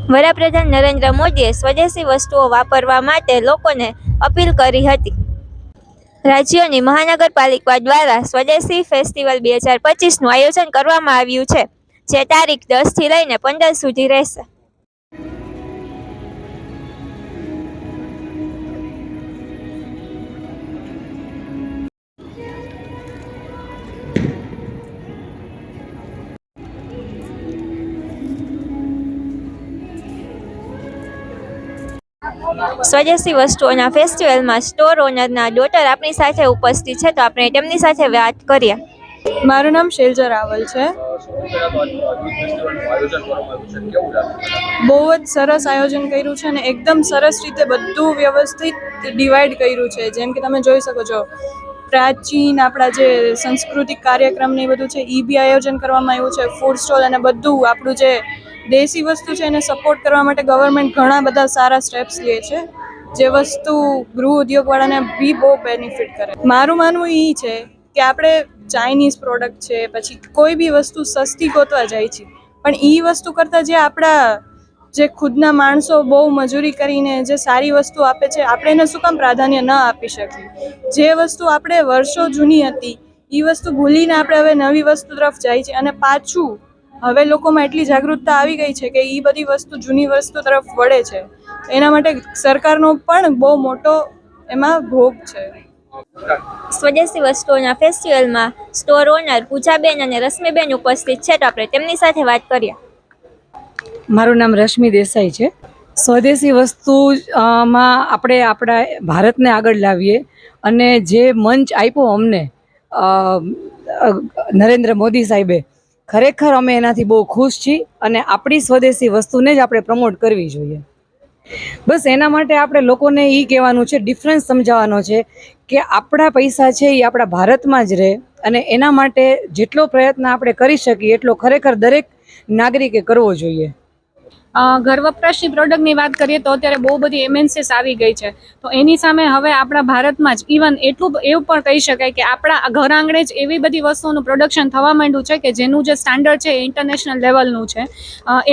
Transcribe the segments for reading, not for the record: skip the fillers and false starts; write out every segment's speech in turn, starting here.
વડાપ્રધાન નરેન્દ્ર મોદીએ સ્વદેશી વસ્તુઓ વાપરવા માટે લોકોને અપીલ કરી હતી। રાજ્યોની મહાનગરપાલિકા દ્વારા સ્વદેશી ફેસ્ટિવલ 2025નું આયોજન કરવામાં આવ્યું છે, જે તારીખ 10 થી લઈને 15 સુધી રહેશે। સ્વદેશી વસ્તુઓના ફેસ્ટિવલમાં સ્ટોર ઓનરના ડોટર આપણી સાથે ઉપસ્થિત છે, તો આપણે તેમની સાથે વાત કરીએ। મારું નામ શૈલજા રાવલ છે। બહુ જ સરસ આયોજન કર્યું છે અને એકદમ સરસ રીતે બધું વ્યવસ્થિત ડિવાઈડ કર્યું છે। જેમ કે તમે જોઈ શકો છો, પ્રાચીન આપણા જે સાંસ્કૃતિક કાર્યક્રમ ને એ બધું છે એ બી આયોજન કરવામાં આવ્યું છે। ફૂડ સ્ટોલ અને બધું આપણું જે દેશી વસ્તુ છે એને સપોર્ટ કરવા માટે ગવર્મેન્ટ ઘણા બધા સારા સ્ટેપ્સ લે છે, જે વસ્તુ ગૃહ ઉદ્યોગવાળાને બી બહુ બેનિફિટ કરે। મારું માનવું એ છે કે આપણે ચાઇનીઝ પ્રોડક્ટ છે, પછી કોઈ બી વસ્તુ સસ્તી ગોતવા જાય છે, પણ એ વસ્તુ કરતાં જે આપણા જે ખુદના માણસો બહુ મજૂરી કરીને જે સારી વસ્તુ આપે છે, આપણે એને શું કામ પ્રાધાન્ય ન આપી શકીએ? જે વસ્તુ આપણે વર્ષો જૂની હતી એ વસ્તુ ભૂલીને આપણે હવે નવી વસ્તુ તરફ જાય છે, અને પાછું હવે લોકોમાં એટલી જાગૃતતા આવી ગઈ છે કે એ બધી વસ્તુ જૂની વસ્તુ તરફ વળે છે। એના માટે સરકારનો પણ બહુ મોટો એમાં ભોગ છે। સ્વદેશી વસ્તુઓના ફેસ્ટિવલમાં સ્ટોર ઓનર પૂજાબેન અને રશ્મિબેન ઉપસ્થિત છે, તો આપણે તેમની સાથે વાત કરીએ। મારું નામ રશ્મિ દેસાઈ છે। સ્વદેશી વસ્તુમાં આપણે આપણા ભારતને આગળ લાવીએ અને જે મંચ આપ્યો અમને નરેન્દ્ર મોદી સાહેબે, ખરેખર અમે એનાથી બહુ ખુશ છીએ અને આપણી સ્વદેશી વસ્તુને જ આપણે પ્રમોટ કરવી જોઈએ। બસ એના માટે આપણે લોકોને એ કહેવાનું છે, ડિફરન્સ સમજાવવાનો છે કે આપણા પૈસા છે એ આપણા ભારતમાં જ રહે, અને એના માટે જેટલો પ્રયત્ન આપણે કરી શકીએ એટલો ખરેખર દરેક નાગરિકે કરવો જોઈએ। ઘર વપરાશની પ્રોડક્ટની વાત કરીએ તો અત્યારે બહુ બધી એમએનસીસ આવી ગઈ છે, તો એની સામે હવે આપણા ભારતમાં જ ઇવન એટલું એવું પણ કહી શકાય કે આપણા ઘર આંગણે જ એવી બધી વસ્તુઓનું પ્રોડક્શન થવા માંડ્યું છે કે જેનું જે સ્ટાન્ડર્ડ છે એ ઇન્ટરનેશનલ લેવલનું છે।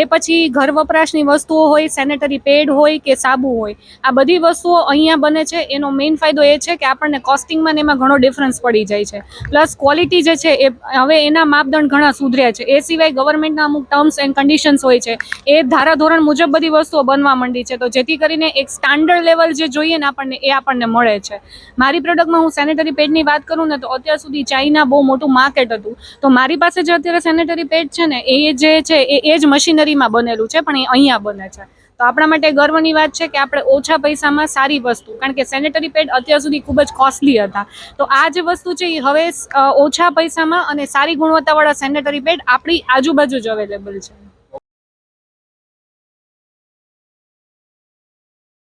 એ પછી ઘર વપરાશની વસ્તુઓ હોય, સેનેટરી પેડ હોય કે સાબુ હોય, આ બધી વસ્તુઓ અહીંયા બને છે। એનો મેઇન ફાયદો એ છે કે આપણને કોસ્ટિંગમાં ને એમાં ઘણો ડિફરન્સ પડી જાય છે, પ્લસ ક્વોલિટી જે છે એ હવે એના માપદંડ ઘણા સુધર્યા છે। એ સિવાય ગવર્મેન્ટના અમુક ટર્મ્સ એન્ડ કન્ડિશન્સ હોય છે, એ ધારાધોરણ મુજબ બધી વસ્તુઓ બનવા માંડી છે, તો જેથી કરીને એક સ્ટાન્ડર્ડ લેવલ જે જોઈએ ને આપણને એ આપણને મળે છે। મારી પ્રોડક્ટમાં હું સેનેટરી પેડની વાત કરું ને, તો અત્યાર સુધી ચાઇના બહુ મોટું માર્કેટ હતું, તો મારી પાસે જે અત્યારે સેનેટરી પેડ છે ને એ જે છે એ જ મશીનરીમાં બનેલું છે, પણ એ અહીંયા બને છે। તો આપણા માટે ગર્વની વાત છે કે આપણે ઓછા પૈસામાં સારી વસ્તુ, કારણ કે સેનેટરી પેડ અત્યાર સુધી ખૂબ જ કોસ્ટલી હતા, તો આ જે વસ્તુ છે એ હવે ઓછા પૈસામાં અને સારી ગુણવત્તાવાળા સેનેટરી પેડ આપણી આજુબાજુ જ અવેલેબલ છે।